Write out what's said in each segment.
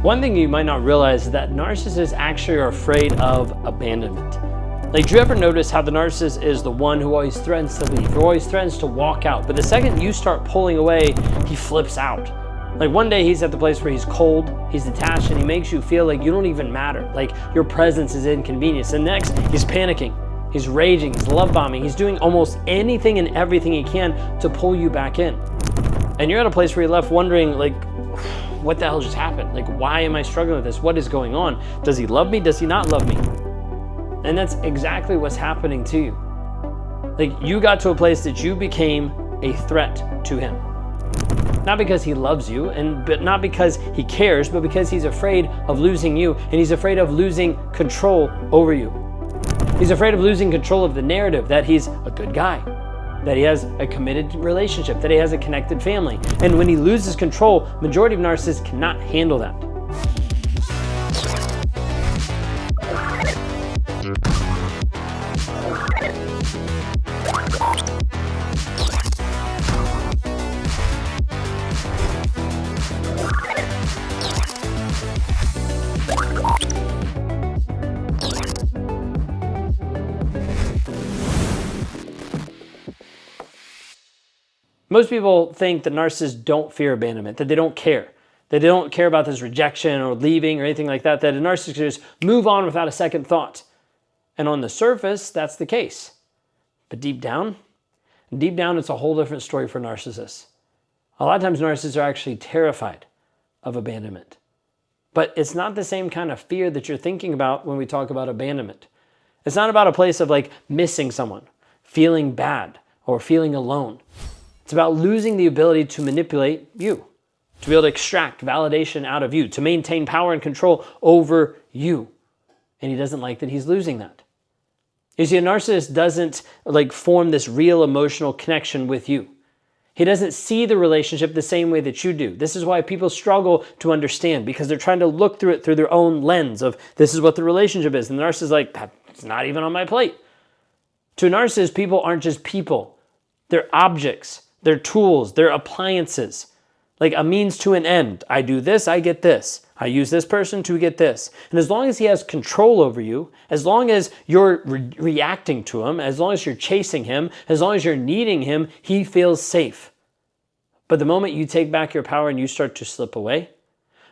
One thing you might not realize is that narcissists actually are afraid of abandonment. Like, do you ever notice how the narcissist is the one who always threatens to leave, who always threatens to walk out, but the second you start pulling away, he flips out. Like, one day he's at the place where he's cold, he's detached, and he makes you feel like you don't even matter, like your presence is inconvenience. And next, he's panicking, he's raging, he's love bombing, he's doing almost anything and everything he can to pull you back in. And you're at a place where you're left wondering, like, what the hell just happened? Like, why am I struggling with this? What is going on? Does he love me? Does he not love me? And that's exactly what's happening to you. Like, you got to a place that you became a threat to him. Not because he loves you, but not because he cares, but because he's afraid of losing you, and he's afraid of losing control over you. He's afraid of losing control of the narrative that he's a good guy, that he has a committed relationship, that he has a connected family. And when he loses control, majority of narcissists cannot handle that. Most people think that narcissists don't fear abandonment, that they don't care, that they don't care about this rejection or leaving or anything like that, that a narcissist can just move on without a second thought. And on the surface, that's the case. But deep down, it's a whole different story for narcissists. A lot of times narcissists are actually terrified of abandonment. But it's not the same kind of fear that you're thinking about when we talk about abandonment. It's not about a place of like missing someone, feeling bad, or feeling alone. It's about losing the ability to manipulate you, to be able to extract validation out of you, to maintain power and control over you. And he doesn't like that he's losing that. You see, a narcissist doesn't like form this real emotional connection with you. He doesn't see the relationship the same way that you do. This is why people struggle to understand, because they're trying to look through it through their own lens of this is what the relationship is. And the narcissist is like, that's not even on my plate. To a narcissist, people aren't just people. They're objects. They're tools, they're appliances, like a means to an end. I do this, I get this. I use this person to get this. And as long as he has control over you, as long as you're reacting to him, as long as you're chasing him, as long as you're needing him, he feels safe. But the moment you take back your power and you start to slip away,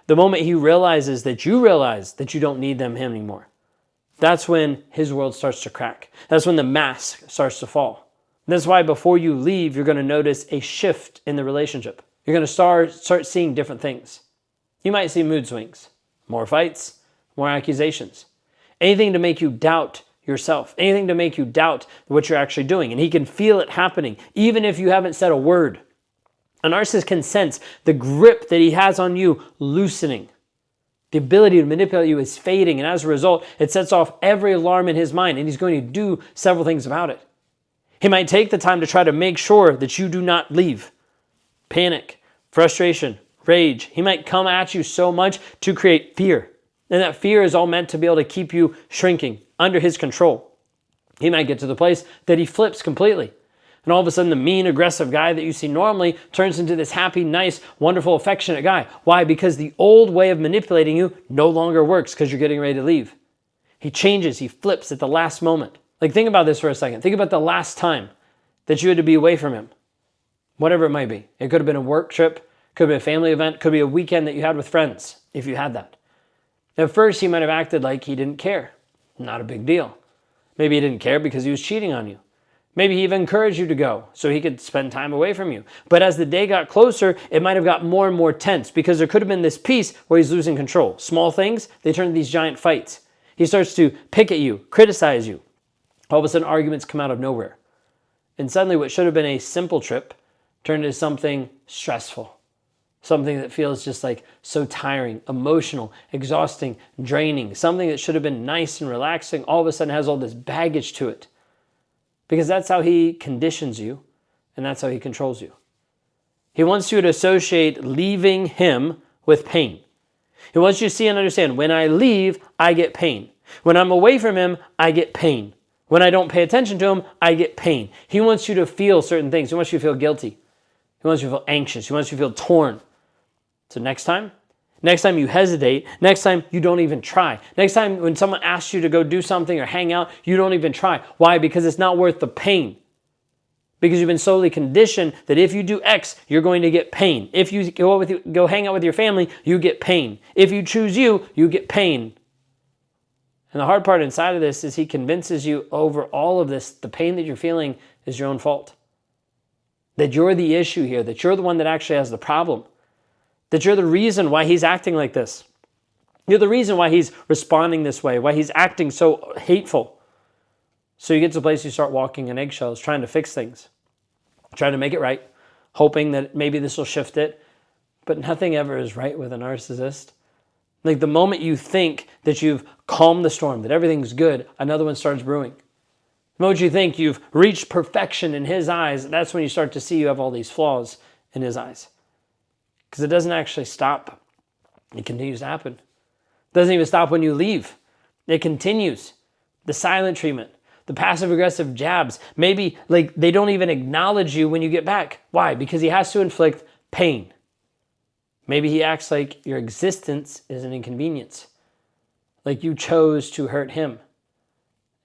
the moment he realizes that you realize that you don't need them him anymore, that's when his world starts to crack. That's when the mask starts to fall. That's why before you leave, you're going to notice a shift in the relationship. You're going to start seeing different things. You might see mood swings, more fights, more accusations, anything to make you doubt yourself, anything to make you doubt what you're actually doing. And he can feel it happening, even if you haven't said a word. A narcissist can sense the grip that he has on you loosening. The ability to manipulate you is fading, and as a result, it sets off every alarm in his mind, and he's going to do several things about it. He might take the time to try to make sure that you do not leave. Panic, frustration, rage. He might come at you so much to create fear. And that fear is all meant to be able to keep you shrinking under his control. He might get to the place that he flips completely. And all of a sudden, the mean, aggressive guy that you see normally turns into this happy, nice, wonderful, affectionate guy. Why? Because the old way of manipulating you no longer works because you're getting ready to leave. He changes, he flips at the last moment. Like, think about this for a second. Think about the last time that you had to be away from him. Whatever it might be. It could have been a work trip, could be a family event, could be a weekend that you had with friends, if you had that. At first, he might have acted like he didn't care. Not a big deal. Maybe he didn't care because he was cheating on you. Maybe he even encouraged you to go so he could spend time away from you. But as the day got closer, it might have got more and more tense because there could have been this piece where he's losing control. Small things, they turn into these giant fights. He starts to pick at you, criticize you. All of a sudden, arguments come out of nowhere. And suddenly, what should have been a simple trip turned into something stressful. Something that feels just like so tiring, emotional, exhausting, draining. Something that should have been nice and relaxing, all of a sudden has all this baggage to it. Because that's how he conditions you, and that's how he controls you. He wants you to associate leaving him with pain. He wants you to see and understand, when I leave, I get pain. When I'm away from him, I get pain. When I don't pay attention to him, I get pain. He wants you to feel certain things. He wants you to feel guilty. He wants you to feel anxious. He wants you to feel torn. So next time, Next time you hesitate, next time you don't even try. Next time when someone asks you to go do something or hang out, you don't even try. Why? Because it's not worth the pain. Because you've been slowly conditioned that if you do X, you're going to get pain. If you go hang out with your family, you get pain. If you choose you get pain. And the hard part inside of this is he convinces you over all of this, the pain that you're feeling is your own fault. That you're the issue here, that you're the one that actually has the problem. That you're the reason why he's acting like this. You're the reason why he's responding this way, why he's acting so hateful. So you get to a place you start walking on eggshells, trying to fix things, trying to make it right, hoping that maybe this will shift it. But nothing ever is right with a narcissist. Like the moment you think that you've calmed the storm, that everything's good, another one starts brewing. The moment you think you've reached perfection in his eyes, that's when you start to see you have all these flaws in his eyes. Because it doesn't actually stop. It continues to happen. It doesn't even stop when you leave. It continues. The silent treatment, the passive-aggressive jabs. Maybe like they don't even acknowledge you when you get back. Why? Because he has to inflict pain. Maybe he acts like your existence is an inconvenience. Like you chose to hurt him.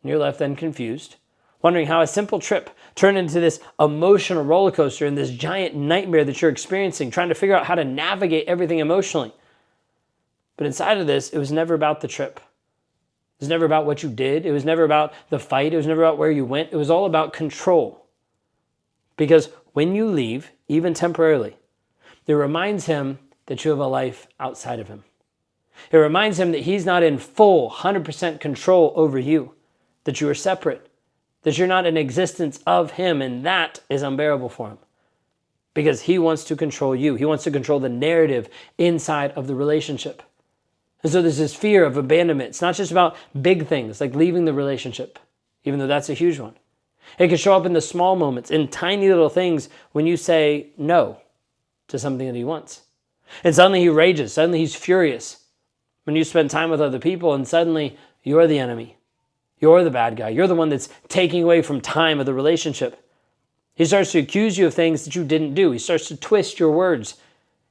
And you're left then confused, wondering how a simple trip turned into this emotional roller coaster and this giant nightmare that you're experiencing, trying to figure out how to navigate everything emotionally. But inside of this, it was never about the trip. It was never about what you did. It was never about the fight. It was never about where you went. It was all about control. Because when you leave, even temporarily, it reminds him that you have a life outside of him. It reminds him that he's not in full 100% control over you, that you are separate, that you're not an existence of him, and that is unbearable for him. Because he wants to control you. He wants to control the narrative inside of the relationship. And so there's this fear of abandonment. It's not just about big things like leaving the relationship, even though that's a huge one. It can show up in the small moments, in tiny little things when you say no to something that he wants. And suddenly he rages, suddenly he's furious. When you spend time with other people and suddenly you're the enemy. You're the bad guy. You're the one that's taking away from time of the relationship. He starts to accuse you of things that you didn't do. He starts to twist your words.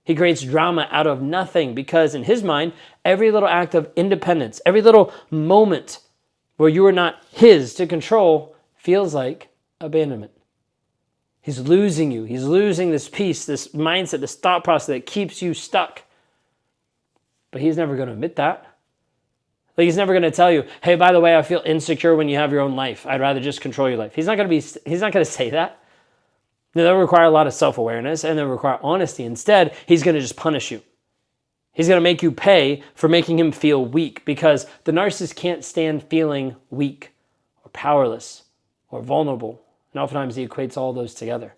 He creates drama out of nothing because in his mind, every little act of independence, every little moment where you are not his to control feels like abandonment. He's losing you. He's losing this peace, this mindset, this thought process that keeps you stuck. But he's never going to admit that. Like he's never going to tell you, hey, by the way, I feel insecure when you have your own life. I'd rather just control your life. He's not going to say that. That'll require a lot of self-awareness and it'll require honesty. Instead, he's going to just punish you. He's going to make you pay for making him feel weak because the narcissist can't stand feeling weak or powerless or vulnerable. And oftentimes he equates all those together.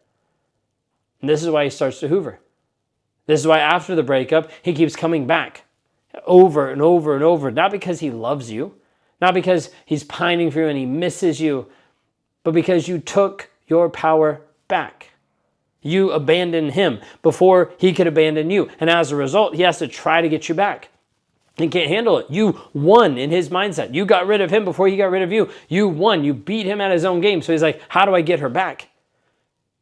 And this is why he starts to hoover. This is why after the breakup, he keeps coming back over and over and over. Not because he loves you, not because he's pining for you and he misses you, but because you took your power back. You abandoned him before he could abandon you. And as a result, he has to try to get you back. He can't handle it. You won in his mindset. You got rid of him before he got rid of you. You won. You beat him at his own game. So he's like, how do I get her back?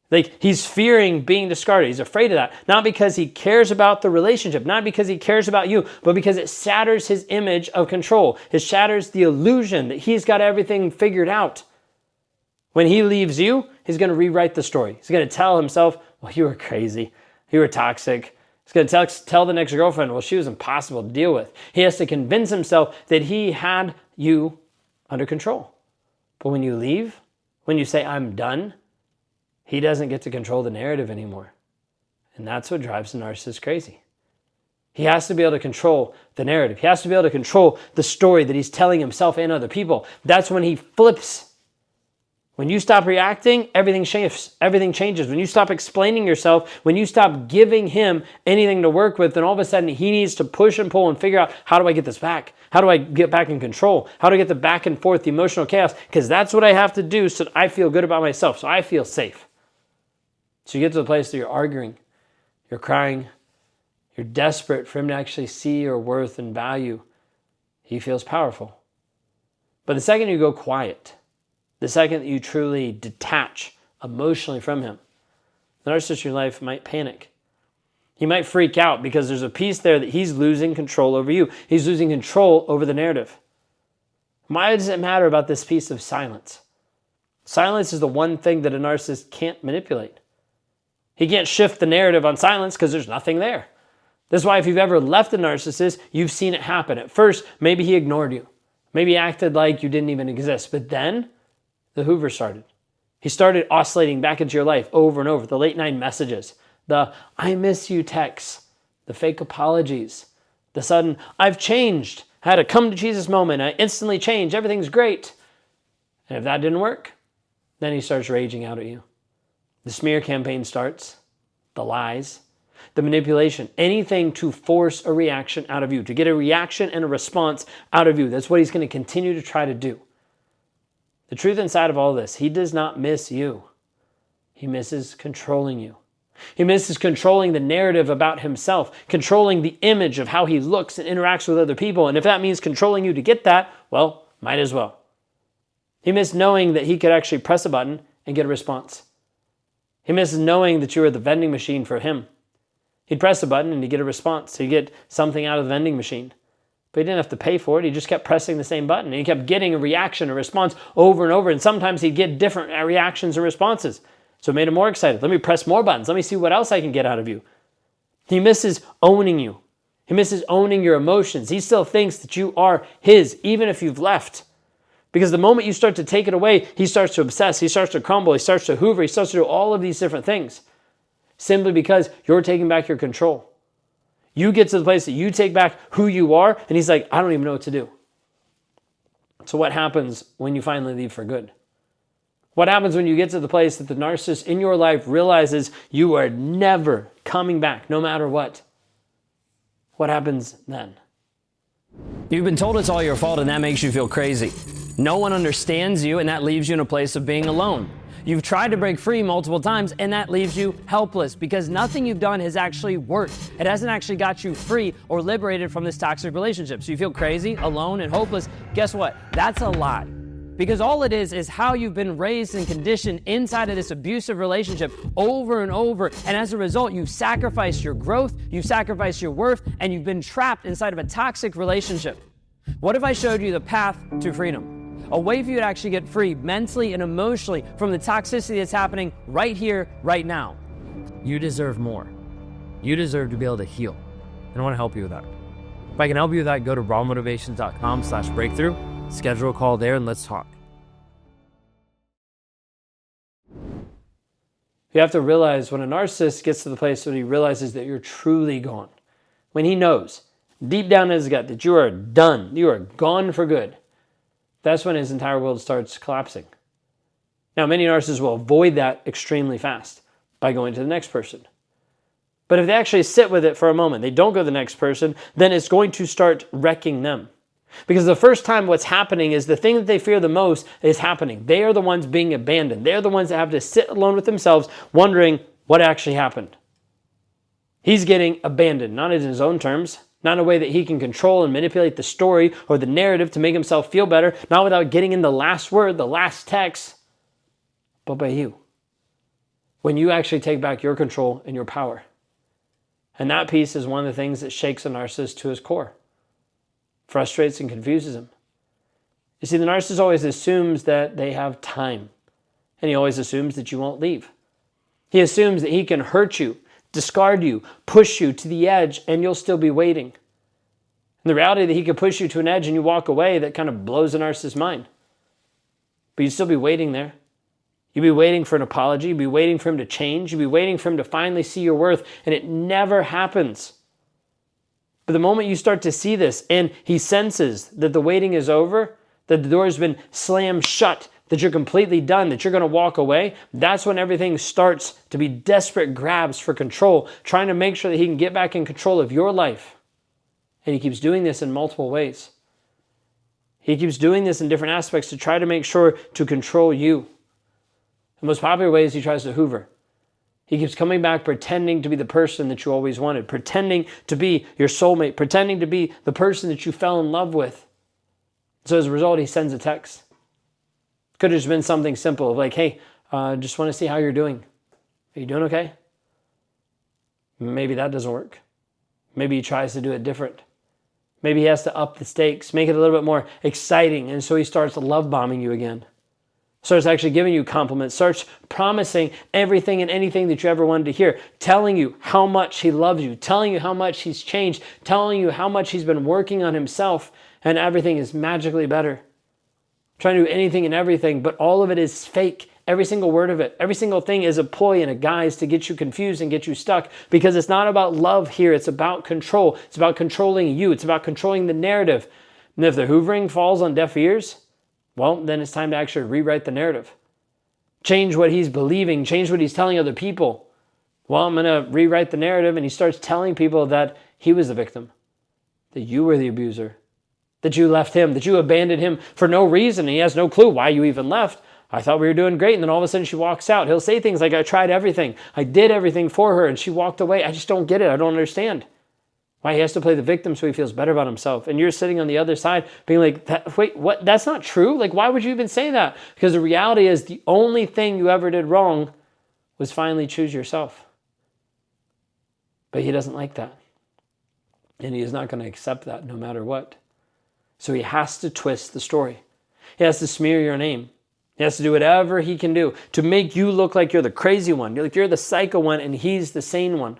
Like he's fearing being discarded. He's afraid of that. Not because he cares about the relationship, not because he cares about you, but because it shatters his image of control. It shatters the illusion that he's got everything figured out. When he leaves you, he's going to rewrite the story. He's going to tell himself, well, you were crazy. You were toxic. He's going to tell the next girlfriend, well, she was impossible to deal with. He has to convince himself that he had you under control. But when you leave, when you say, I'm done, he doesn't get to control the narrative anymore. And that's what drives the narcissist crazy. He has to be able to control the narrative. He has to be able to control the story that he's telling himself and other people. That's when he flips. When you stop reacting, everything shifts. Everything changes. When you stop explaining yourself, when you stop giving him anything to work with, then all of a sudden he needs to push and pull and figure out, how do I get this back? How do I get back in control? How do I get the back and forth, the emotional chaos? Because that's what I have to do so that I feel good about myself, so I feel safe. So you get to the place that you're arguing, you're crying, you're desperate for him to actually see your worth and value. He feels powerful. But the second you go quiet, the second that you truly detach emotionally from him, the narcissist in your life might panic. He might freak out because there's a piece there that he's losing control over you. He's losing control over the narrative. Why does it matter about this piece of silence? Silence is the one thing that a narcissist can't manipulate. He can't shift the narrative on silence because there's nothing there. That's why if you've ever left a narcissist, you've seen it happen. At first, maybe he ignored you. Maybe he acted like you didn't even exist. But then, the Hoover started. He started oscillating back into your life over and over. The late night messages, the I miss you texts, the fake apologies, the sudden I've changed. I had a come to Jesus moment. I instantly changed. Everything's great. And if that didn't work, then he starts raging out at you. The smear campaign starts, the lies, the manipulation, anything to force a reaction out of you, to get a reaction and a response out of you. That's what he's going to continue to try to do. The truth inside of all this, he does not miss you. He misses controlling you. He misses controlling the narrative about himself, controlling the image of how he looks and interacts with other people. And if that means controlling you to get that, well, might as well. He missed knowing that he could actually press a button and get a response. He misses knowing that you are the vending machine for him. He'd press a button and he'd get a response. He'd get something out of the vending machine. But he didn't have to pay for it. He just kept pressing the same button. And he kept getting a reaction, a response over and over. And sometimes he'd get different reactions and responses. So it made him more excited. Let me press more buttons. Let me see what else I can get out of you. He misses owning you. He misses owning your emotions. He still thinks that you are his, even if you've left. Because the moment you start to take it away, he starts to obsess, he starts to crumble, he starts to hoover, he starts to do all of these different things. Simply because you're taking back your control. You get to the place that you take back who you are, and he's like, I don't even know what to do. So what happens when you finally leave for good? What happens when you get to the place that the narcissist in your life realizes you are never coming back, no matter what? What happens then? You've been told it's all your fault, and that makes you feel crazy. No one understands you, and that leaves you in a place of being alone. You've tried to break free multiple times, and that leaves you helpless because nothing you've done has actually worked. It hasn't actually got you free or liberated from this toxic relationship. So you feel crazy, alone, and hopeless. Guess what? That's a lie. Because all it is how you've been raised and conditioned inside of this abusive relationship over and over. And as a result, you've sacrificed your growth, you've sacrificed your worth, and you've been trapped inside of a toxic relationship. What if I showed you the path to freedom? A way for you to actually get free mentally and emotionally from the toxicity that's happening right here, right now. You deserve more. You deserve to be able to heal. And I want to help you with that. If I can help you with that, go to rawmotivations.com/breakthrough. Schedule a call there and let's talk. You have to realize when a narcissist gets to the place where he realizes that you're truly gone, when he knows deep down in his gut that you are done, you are gone for good, that's when his entire world starts collapsing. Now, many narcissists will avoid that extremely fast by going to the next person. But if they actually sit with it for a moment, they don't go to the next person, then it's going to start wrecking them. Because the first time what's happening is the thing that they fear the most is happening. They are the ones being abandoned. They're the ones that have to sit alone with themselves wondering what actually happened. He's getting abandoned, not in his own terms, not in a way that he can control and manipulate the story or the narrative to make himself feel better, not without getting in the last word, the last text, but by you. When you actually take back your control and your power. And that piece is one of the things that shakes a narcissist to his core. Frustrates and confuses him. You see, the narcissist always assumes that they have time. And he always assumes that you won't leave. He assumes that he can hurt you, discard you, push you to the edge, and you'll still be waiting. And the reality that he could push you to an edge and you walk away, that kind of blows the narcissist's mind. But you'd still be waiting there. You'd be waiting for an apology. You'd be waiting for him to change. You'd be waiting for him to finally see your worth, and it never happens. But the moment you start to see this and he senses that the waiting is over, that the door has been slammed shut, that you're completely done, that you're going to walk away, that's when everything starts to be desperate grabs for control, trying to make sure that he can get back in control of your life. And he keeps doing this in multiple ways. He keeps doing this in different aspects to try to make sure to control you. The most popular way is he tries to hoover. He keeps coming back pretending to be the person that you always wanted, pretending to be your soulmate, pretending to be the person that you fell in love with. So as a result, he sends a text. Could have just been something simple of like, hey, just want to see how you're doing. Are you doing okay? Maybe that doesn't work. Maybe he tries to do it different. Maybe he has to up the stakes, make it a little bit more exciting. And so he starts love bombing you again. Starts actually giving you compliments, starts promising everything and anything that you ever wanted to hear, telling you how much he loves you, telling you how much he's changed, telling you how much he's been working on himself, and everything is magically better. Trying to do anything and everything, but all of it is fake. Every single word of it, every single thing is a ploy and a guise to get you confused and get you stuck, because it's not about love here. It's about control. It's about controlling you. It's about controlling the narrative. And if the hoovering falls on deaf ears, well, then it's time to actually rewrite the narrative. Change what he's believing, change what he's telling other people. Well, I'm going to rewrite the narrative, and he starts telling people that he was the victim, that you were the abuser, that you left him, that you abandoned him for no reason, and he has no clue why you even left. I thought we were doing great, and then all of a sudden she walks out. He'll say things like, I tried everything. I did everything for her, and she walked away. I just don't get it. I don't understand. Why he has to play the victim so he feels better about himself. And you're sitting on the other side being like, wait, what? That's not true. Like, why would you even say that? Because the reality is the only thing you ever did wrong was finally choose yourself. But he doesn't like that. And he is not going to accept that no matter what. So he has to twist the story. He has to smear your name. He has to do whatever he can do to make you look like you're the crazy one. You're the psycho one, and he's the sane one.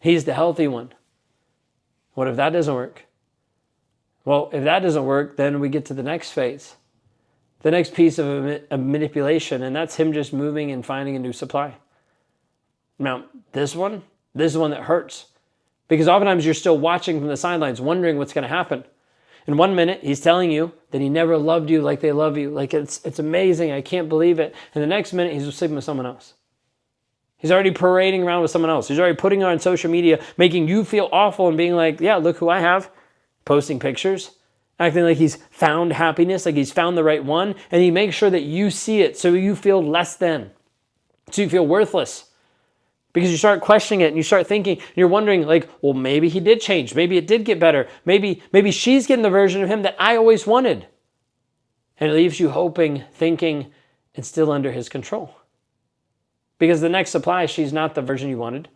He's the healthy one. What if that doesn't work? Well, if that doesn't work, then we get to the next phase. The next piece of manipulation, and that's him just moving and finding a new supply. Now, this is the one that hurts. Because oftentimes you're still watching from the sidelines, wondering what's going to happen. In 1 minute, he's telling you that he never loved you like they love you. Like, it's amazing, I can't believe it. And the next minute, he's sleeping with someone else. He's already parading around with someone else. He's already putting it on social media, making you feel awful and being like, yeah, look who I have. Posting pictures, acting like he's found happiness, like he's found the right one. And he makes sure that you see it so you feel less than, so you feel worthless. Because you start questioning it and you start thinking, and you're wondering like, well, maybe he did change. Maybe it did get better. Maybe she's getting the version of him that I always wanted. And it leaves you hoping, thinking, and still under his control. Because the next supply, she's not the version you wanted.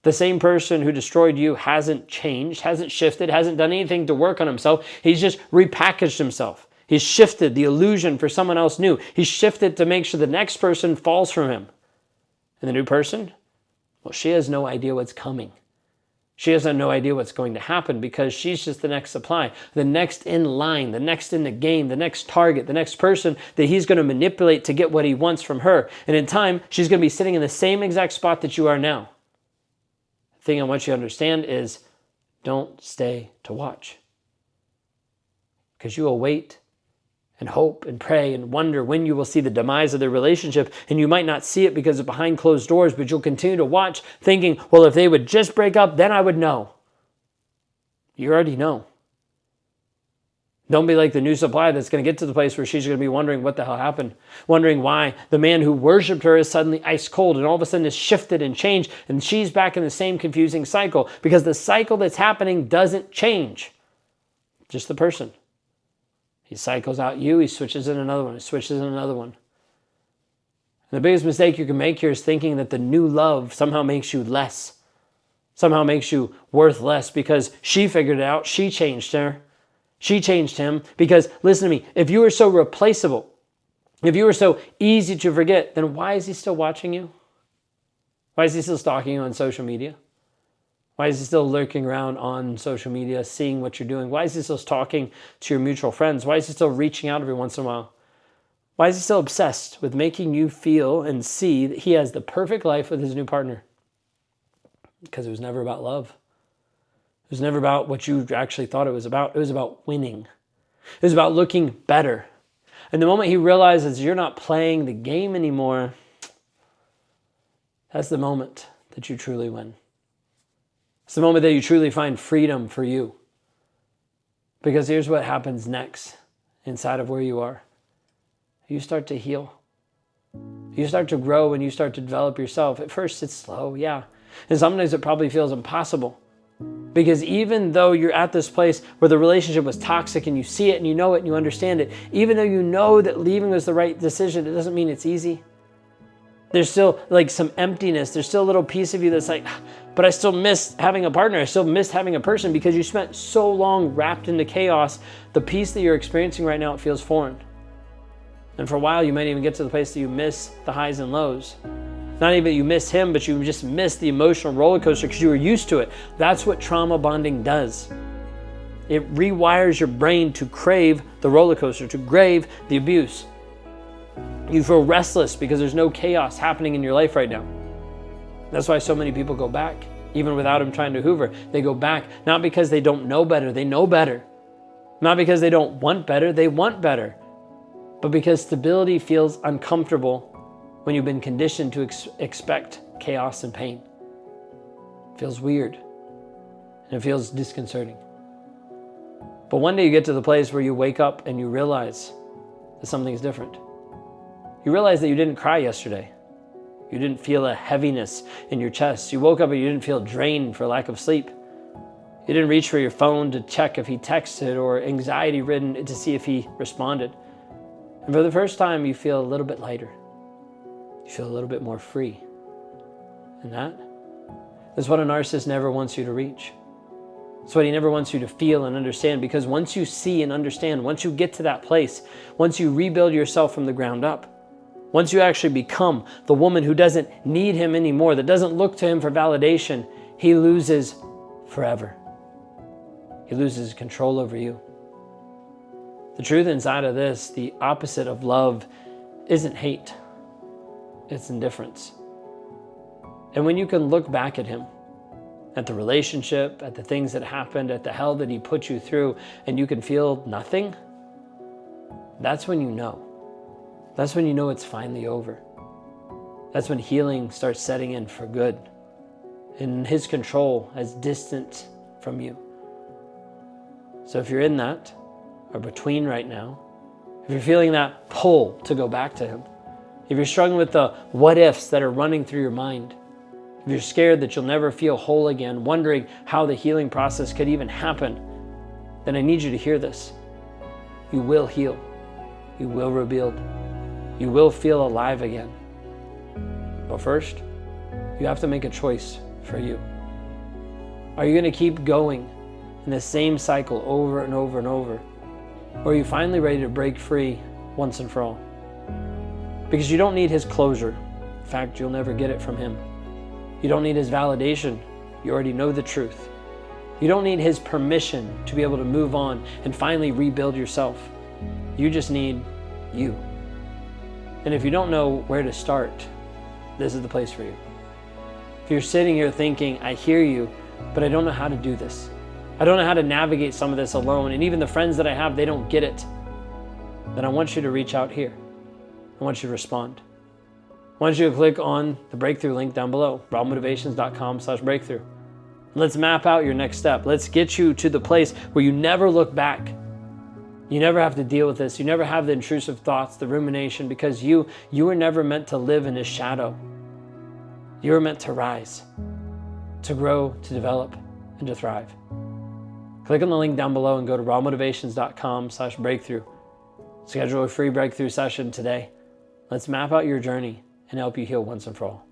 The same person who destroyed you hasn't changed, hasn't shifted, hasn't done anything to work on himself. He's just repackaged himself. He's shifted the illusion for someone else new. He's shifted to make sure the next person falls from him. And the new person, well, she has no idea what's coming. She has no idea what's going to happen because she's just the next supply, the next in line, the next in the game, the next target, the next person that he's going to manipulate to get what he wants from her. And in time, she's going to be sitting in the same exact spot that you are now. The thing I want you to understand is don't stay to watch. Because you will wait and hope and pray and wonder when you will see the demise of their relationship. And you might not see it because it's behind closed doors, but you'll continue to watch thinking, well, if they would just break up, then I would know. You already know. Don't be like the new supply that's going to get to the place where she's going to be wondering what the hell happened, wondering why the man who worshiped her is suddenly ice cold and all of a sudden is shifted and changed, and she's back in the same confusing cycle because the cycle that's happening doesn't change. Just the person. He cycles out you, he switches in another one, he switches in another one. And the biggest mistake you can make here is thinking that the new love somehow makes you less, somehow makes you worth less because she figured it out, she changed her, she changed him. Because, listen to me, if you were so replaceable, if you were so easy to forget, then why is he still watching you? Why is he still stalking you on social media? Why is he still lurking around on social media, seeing what you're doing? Why is he still talking to your mutual friends? Why is he still reaching out every once in a while? Why is he still obsessed with making you feel and see that he has the perfect life with his new partner? Because it was never about love. It was never about what you actually thought it was about. It was about winning. It was about looking better. And the moment he realizes you're not playing the game anymore, that's the moment that you truly win. It's the moment that you truly find freedom for you. Because here's what happens next inside of where you are. You start to heal. You start to grow and you start to develop yourself. At first it's slow, yeah. And sometimes it probably feels impossible. Because even though you're at this place where the relationship was toxic and you see it and you know it and you understand it, even though you know that leaving was the right decision, it doesn't mean it's easy. There's still like some emptiness. There's still a little piece of you that's like, but I still miss having a partner. I still miss having a person, because you spent so long wrapped into chaos. The peace that you're experiencing right now, it feels foreign. And for a while, you might even get to the place that you miss the highs and lows. Not even that you miss him, but you just miss the emotional roller coaster because you were used to it. That's what trauma bonding does. It rewires your brain to crave the roller coaster, to crave the abuse. You feel restless because there's no chaos happening in your life right now. That's why so many people go back, even without them trying to hoover. They go back, not because they don't know better, they know better. Not because they don't want better, they want better. But because stability feels uncomfortable when you've been conditioned to expect chaos and pain. It feels weird, and it feels disconcerting. But one day you get to the place where you wake up and you realize that something's different. You realize that you didn't cry yesterday. You didn't feel a heaviness in your chest. You woke up and you didn't feel drained for lack of sleep. You didn't reach for your phone to check if he texted, or anxiety-ridden to see if he responded. And for the first time, you feel a little bit lighter. You feel a little bit more free. And that is what a narcissist never wants you to reach. It's what he never wants you to feel and understand, because once you see and understand, once you get to that place, once you rebuild yourself from the ground up, once you actually become the woman who doesn't need him anymore, that doesn't look to him for validation, he loses forever. He loses control over you. The truth inside of this, the opposite of love, isn't hate. It's indifference. And when you can look back at him, at the relationship, at the things that happened, at the hell that he put you through, and you can feel nothing, that's when you know. That's when you know it's finally over. That's when healing starts setting in for good, and his control is distant from you. So if you're in that, or between right now, if you're feeling that pull to go back to him, if you're struggling with the what ifs that are running through your mind, if you're scared that you'll never feel whole again, wondering how the healing process could even happen, then I need you to hear this. You will heal. You will rebuild. You will feel alive again. But first, you have to make a choice for you. Are you going to keep going in the same cycle over and over and over? Or are you finally ready to break free once and for all? Because you don't need his closure. In fact, you'll never get it from him. You don't need his validation. You already know the truth. You don't need his permission to be able to move on and finally rebuild yourself. You just need you. And if you don't know where to start, this is the place for you. If you're sitting here thinking, I hear you, but I don't know how to do this. I don't know how to navigate some of this alone, and even the friends that I have, they don't get it. Then I want you to reach out here. I want you to respond. I want you to click on the breakthrough link down below, rawmotivations.com/breakthrough. Let's map out your next step. Let's get you to the place where you never look back. You never have to deal with this. You never have the intrusive thoughts, the rumination, because you were never meant to live in his shadow. You were meant to rise, to grow, to develop, and to thrive. Click on the link down below and go to rawmotivations.com/breakthrough. Schedule a free breakthrough session today. Let's map out your journey and help you heal once and for all.